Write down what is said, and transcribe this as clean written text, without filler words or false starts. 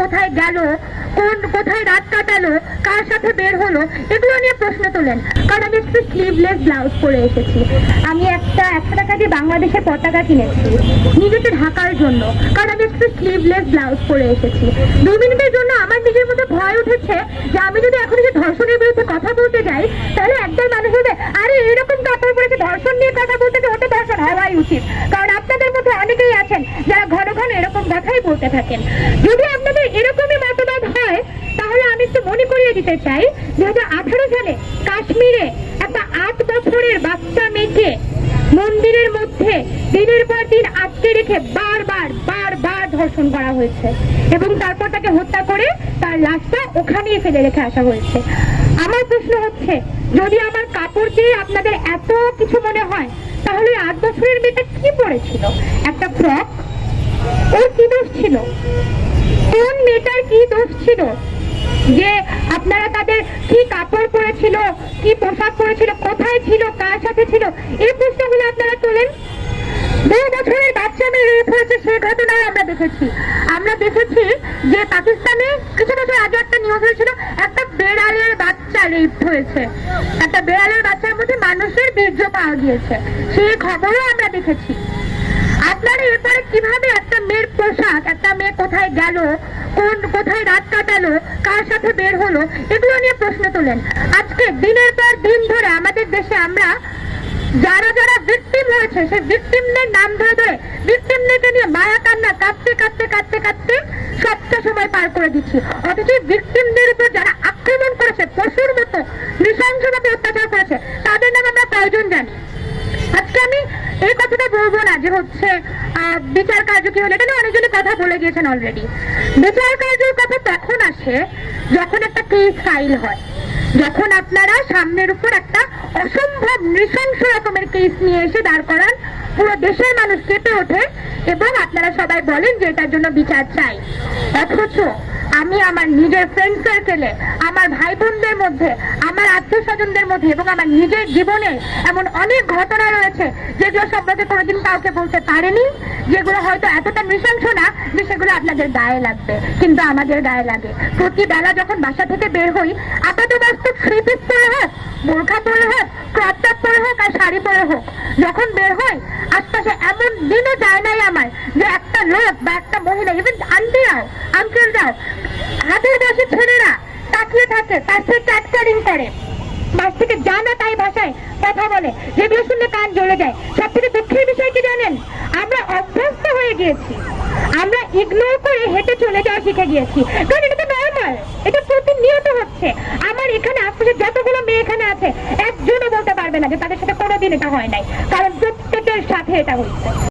কোথায় গেল, কোথায় রাত কাটালো, কার সাথে বের হলো, এগুলো নিয়ে প্রশ্ন তোলেন। কারণ আমি একটু স্লিভলেস ব্লাউজ পরে এসেছি, আমি একটা 100 টাকা দিয়ে বাংলাদেশের পতাকা কিনেছি নিজেকে ঢাকার জন্য, কারণ আমি একটু স্লিভলেস ব্লাউজ পরে এসেছি। 2 মিনিটের জন্য আমার নিজের মধ্যে ভয় উঠেছে যে আমি যদি এখন যে ধর্ষণের বিরুদ্ধে কথা বলতে যাই, তাহলে একদল মানুষ বলবে আরে এরকম কাপড় পরেছে, ধর্ষণ নিয়ে কথা বলতে যে ওটা ধর্ষণ হওয়াই উচিত। কারণ আপনাদের মধ্যে অনেকেই আছেন যারা ঘন ঘন এরকম কথাই বলতে থাকেন। যদি আপনাদের এরকমই মতবাদ হয়, তাহলে আমি একটু মনে করিয়ে দিতে চাই 2018 সালে কাশ্মীরে একটা 8 বছরের বাচ্চা মেয়েকে মন্দিরের মধ্যে দিনের পর দিন আটকে রেখে বারবার ধর্ষণ করা হয়েছে এবং তারপর তাকে হত্যা করে তার লাশটা ওখানেই ফেলে রেখে আসা হয়েছে। আমার প্রশ্ন হচ্ছে, যদি আমার কাপড় দিয়ে আপনাদের এত কিছু মনে হয়, তাহলে 8 বছরের মেয়েটা কি পরেছিল? একটা ফ্রক, ওর কি দোষ ছিল? কোন মেয়েটার কি দোষ ছিল যে আপনারা তাদের কি কাপড় পরেছিল, কি পোশাক পরেছিল, কোথায় ছিল, কার সাথে ছিল, এই প্রশ্নগুলো আপনারা তোলেন। 2 বছরের বাচ্চা মেয়ে রেপ হয়েছে, সে ঘটনায় আমরা দেখেছি যে পাকিস্তানে কিছু বছর আগে একটা নিউজ হয়েছিল, একটা বেড়ালের বাচ্চা রেপ হয়েছে, একটা বেড়ালের বাচ্চার মধ্যে মানুষের বীর্য পাওয়া গিয়েছে, সেই খবরও আমরা দেখেছি। আপনারা এরপরে কিভাবে একটা মেয়ের পোশাক, একটা মেয়ে কোথায় গেল, কোথায় রাত কাটালো, কার সাথে বের হলো, এগুলো নিয়ে প্রশ্ন তোলেন। আজকে দিনের পর দিন ধরে আমাদের দেশে আমরা যারা যারা ভিকটিম হয়েছে সেই ভিকটিমদের নাম ধরে ধরে ভিকটিমদেরকে নিয়ে মায়া কান্না কাঁদতে সবটা সময় পার করে দিচ্ছি। অথচ ভিকটিমদের উপর যারা আক্রমণ করেছে, পশুর মতো নৃশংসভাবে অত্যাচার করেছে, তাদের নাম আমরা কয়জন জানি? আজকে আমি এই কথাটা বলবো না যে হচ্ছে বিচার কার্য কি হলো, এটা অনেকজনই কথা বলে গিয়েছেন অলরেডি। বিচার কার্যের কথা তখন আসে যখন একটা কেস ফাইল হয়, যখন আপনারা সামনের উপর একটা অসম্ভব নৃশংস রকমের কেস নিয়ে এসে দাঁড় করান, পুরো দেশের মানুষ কেঁপে ওঠে এবং আপনারা সবাই বলেন যে এটার জন্য বিচার চাই। অথচ আমি আমার নিজের ফ্রেন্ড সার্কেলে, আমার ভাই বোনদের মধ্যে, আমার আত্মীয় স্বজনদের মধ্যে এবং আমার নিজের জীবনে এমন অনেক ঘটনা রয়েছে যেগুলো সম্পর্কে কোনোদিন কাউকে বলতে পারেনি, যেগুলো হয়তো এতটা নৃশংস না যে সেগুলো আপনাদের গায়ে লাগবে, কিন্তু আমাদের গায়ে লাগে। প্রতিবেলা যখন বাসা থেকে বের হই, আপাতত বাস্তব 3 পিস পরে হোক, বোরখা পরে হোক, ক্রপ টপ পরে হোক আর শাড়ি পরে হোক, যখন বের হই আশপাশে এমন দিনও যায় নাই আমার যে একটা লোক বা একটা মহিলা, ইভেন আঙ্কেলরাও, হাতের বয়সী ছেলেরা তাকিয়ে থাকে, তার সাথে চ্যাটকারিং করে, বাস থেকে জানা তাই ভাষায় কথা বলে, যেগুলো শুনলে কান জ্বলে যায়। সব থেকে দুঃখের বিষয় কি জানেন? আমরা অভ্যস্ত হয়ে গিয়েছি, আমরা ইগনোর করে হেঁটে চলে যাওয়া শিখে গিয়েছি, কারণ এটা তো নর্মাল, এটা প্রতিনিয়ত হচ্ছে। আমার এখানে আশেপাশে যতগুলো মেয়ে এখানে আছে, একজনও বলতে পারবে না যে তাদের সাথে কোনোদিন এটা হয় নাই, কারণ প্রত্যেকের সাথে এটা হচ্ছে।